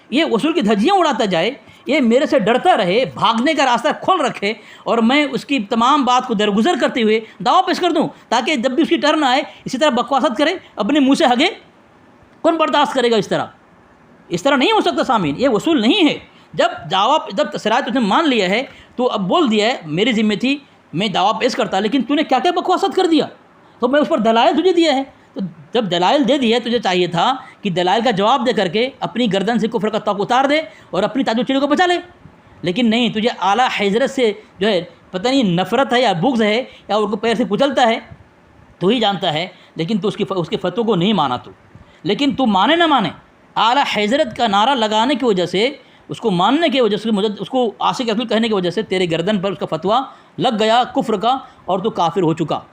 ये उसूल की धज्जियाँ उड़ाता जाए, ये मेरे से डरता रहे, भागने का रास्ता खोल रखे और मैं उसकी तमाम बात को दरगुजर करते हुए दावा पेश कर दूं, ताकि जब भी उसकी टर्न आए इसी तरह बकवासात करे, अपने मुँह से हगे। कौन बर्दाश्त करेगा इस तरह नहीं हो सकता सामीन, ये वसूल नहीं है। जब शराइत उसने मान लिया है तो अब बोल दिया है मेरी जिम्मे थी, मैं दावा पेश करता, लेकिन तूने क्या क्या बकवासात कर दिया, तो मैं उस पर दलाइल तुझे दिया है। तो जब दलाइल दे दिया तुझे चाहिए था कि दलाइल का जवाब दे करके अपनी गर्दन से कुफ्र का तौक उतार दे और अपनी ताजो चिड़ों को बचा ले। लेकिन नहीं, तुझे आला हज़रत से जो है पता नहीं नफ़रत है या बुग़्ज़ है या उनको पैर से कुचलता है, तू ही जानता है। लेकिन तू उसके फ़तवे को नहीं माना। लेकिन तू माने ना माने, आला हज़रत का नारा लगाने की वजह से, उसको मानने की वजह से, उसको आशिक रसूल कहने की वजह से तेरे गर्दन पर उसका फतवा लग गया कुफ्र का और तू काफिर हो चुका।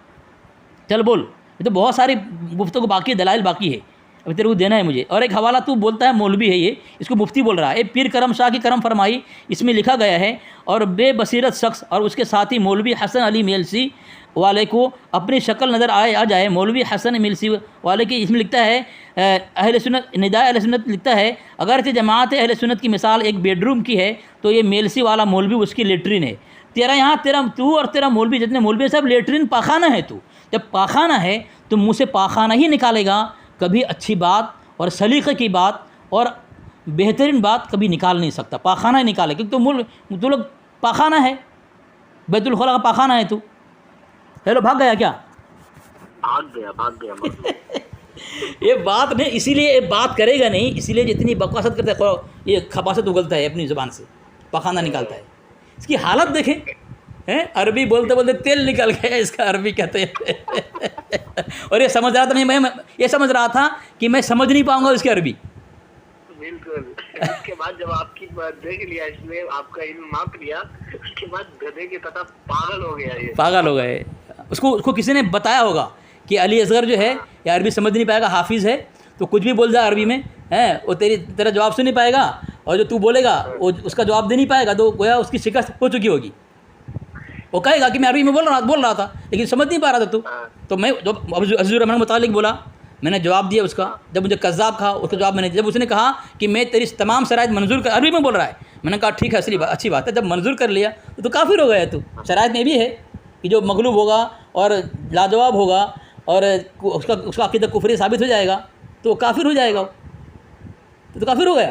चल बोल, ये तो बहुत सारी गुफ्तगू बाकी है, दलाइल बाकी है, अभी तेरे को देना है मुझे। और एक हवाला तू बोलता है मौलवी है ये, इसको मुफ्ती बोल रहा है। पीर करम शाह की करम फरमाई इसमें लिखा गया है और बेबसीरत शख्स और उसके साथी मौलवी हसन अली मेलसी वाले को अपनी शक्ल नज़र आ जाए। मौलवी हसन मिलसी वाले की इसमें लिखता है अहले सुन्नत, निदाए अहले सुन्नत लिखता है अगर जमात अहले सुन्नत की मिसाल एक बेडरूम की है तो ये मेलसी वाला मौलवी उसकी लेटरिन है। तेरा यहाँ तू और तेरा मौलवी जितने मौलवी सब लेटरिन पाखाना है। तू जब पाखाना है तो मुँह से पाखाना ही निकालेगा, कभी अच्छी बात और सलीक़े की बात और बेहतरीन बात कभी निकाल नहीं सकता। पाखाना ही निकाले, क्योंकि तू लोग पाखाना है, बैतुल खुला का पाखाना है तू। हेलो, भाग गया क्या? भाग गया ये बात नहीं, इसीलिए ये बात करेगा नहीं, इसीलिए जितनी बकवासत करता है, ये खबासत उगलता है अपनी ज़ुबान से, पखाना निकालता है। इसकी हालत देखें हैं, अरबी बोलते बोलते तेल निकल गया इसका, अरबी कहते हैं। और ये समझ रहा था नहीं, मैं ये समझ रहा था कि मैं समझ नहीं पाऊंगा इसकी अरबी। बिल्कुल। उसके बाद जब आपकी बात देख लिया, इसने आपका इल्म माप लिया, उसके बाद गधे की तरह पागल हो गया। ये पागल हो गए। उसको किसी ने बताया होगा कि अली असगर जो है या अरबी समझ नहीं पाएगा, हाफिज़ है, तो कुछ भी बोल जाए अरबी में है, वो तेरा जवाब सुन नहीं पाएगा और जो तू बोलेगा वो उसका जवाब दे नहीं पाएगा, तो गोया उसकी शिकस्त हो चुकी होगी। वो कहेगा कि मैं अरबी में बोल रहा था लेकिन समझ नहीं पा रहा था तू। तो मैं जब अज़ीज़ुर रहमान मुतालिक बोला, मैंने जवाब दिया उसका। जब मुझे कज़्ज़ाब कहा उसका जवाब मैंने, जब उसने कहा कि मैं तेरी तमाम शराइत मंजूर कर, अरबी में बोल रहा है, मैंने कहा ठीक है, अच्छी बात है। जब मंजूर कर लिया तो काफिर हो गया तू। शराइत में भी है कि जो मगलूब होगा और लाजवाब होगा और उसका अक़ीदा कुफरी साबित हो जाएगा तो काफिर हो जाएगा। तो काफिर हो गया।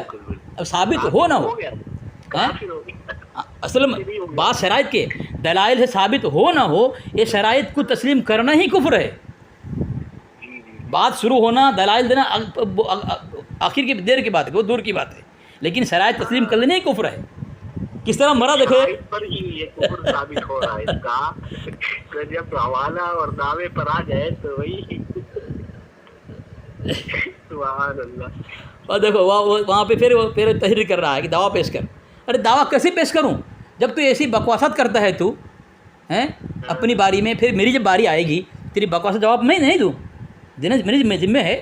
अब साबित हो ना हो, गया, हैं? काफिर हो गया। असल में बात शराइत के दलाइल से साबित हो ना हो, ये शराइत को तस्लीम करना ही कुफ्र है। बात शुरू होना, दलाइल देना आखिर की देर की बात है, वो दूर की बात है, लेकिन शराइत तस्लीम कर लेना ही कुफ्र है। किस तरह मरा देखो, शराइत पर ही ये कुफ्र साबित हो रहा है इसका। तो जब हवाला और दावे पर आ जाए तो वही सुभान अल्लाह। और देखो वहाँ पे फिर तहरीर कर रहा है कि दावा पेश कर। अरे दावा कैसे पेश करूँ जब तू ऐसी बकवासत करता है, तू हैं अपनी बारी में, फिर मेरी जब बारी आएगी तेरी बकवास जवाब मैं नहीं दूँ, देना मेरी जिम्मे है।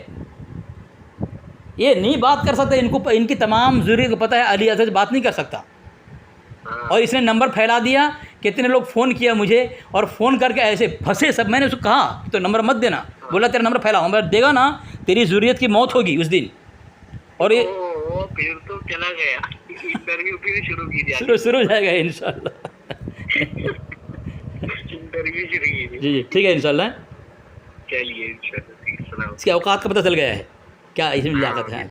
ये नहीं बात कर सकते, इनको इनकी तमाम ज़रूरत को पता है, अली असद बात नहीं कर सकता। और इसने नंबर फैला दिया, कितने लोग फ़ोन किया मुझे और फ़ोन करके ऐसे फंसे सब। मैंने उसको कहा तो नंबर मत देना, बोला तेरा नंबर फैलाऊँ, मैं देगा ना तेरी ज़रूरत की मौत होगी उस दिन। और ये फिर तो चला गया, इंटरव्यू फिर शुरू की जाएगी, शुरू हो जाएगा इंशाल्लाह। इंटरव्यू शुरू की। जी ठीक है इंशाल्लाह। चलिए इंशाल्लाह, इसके औकात का पता चल गया है, क्या इसमें लियाकत है।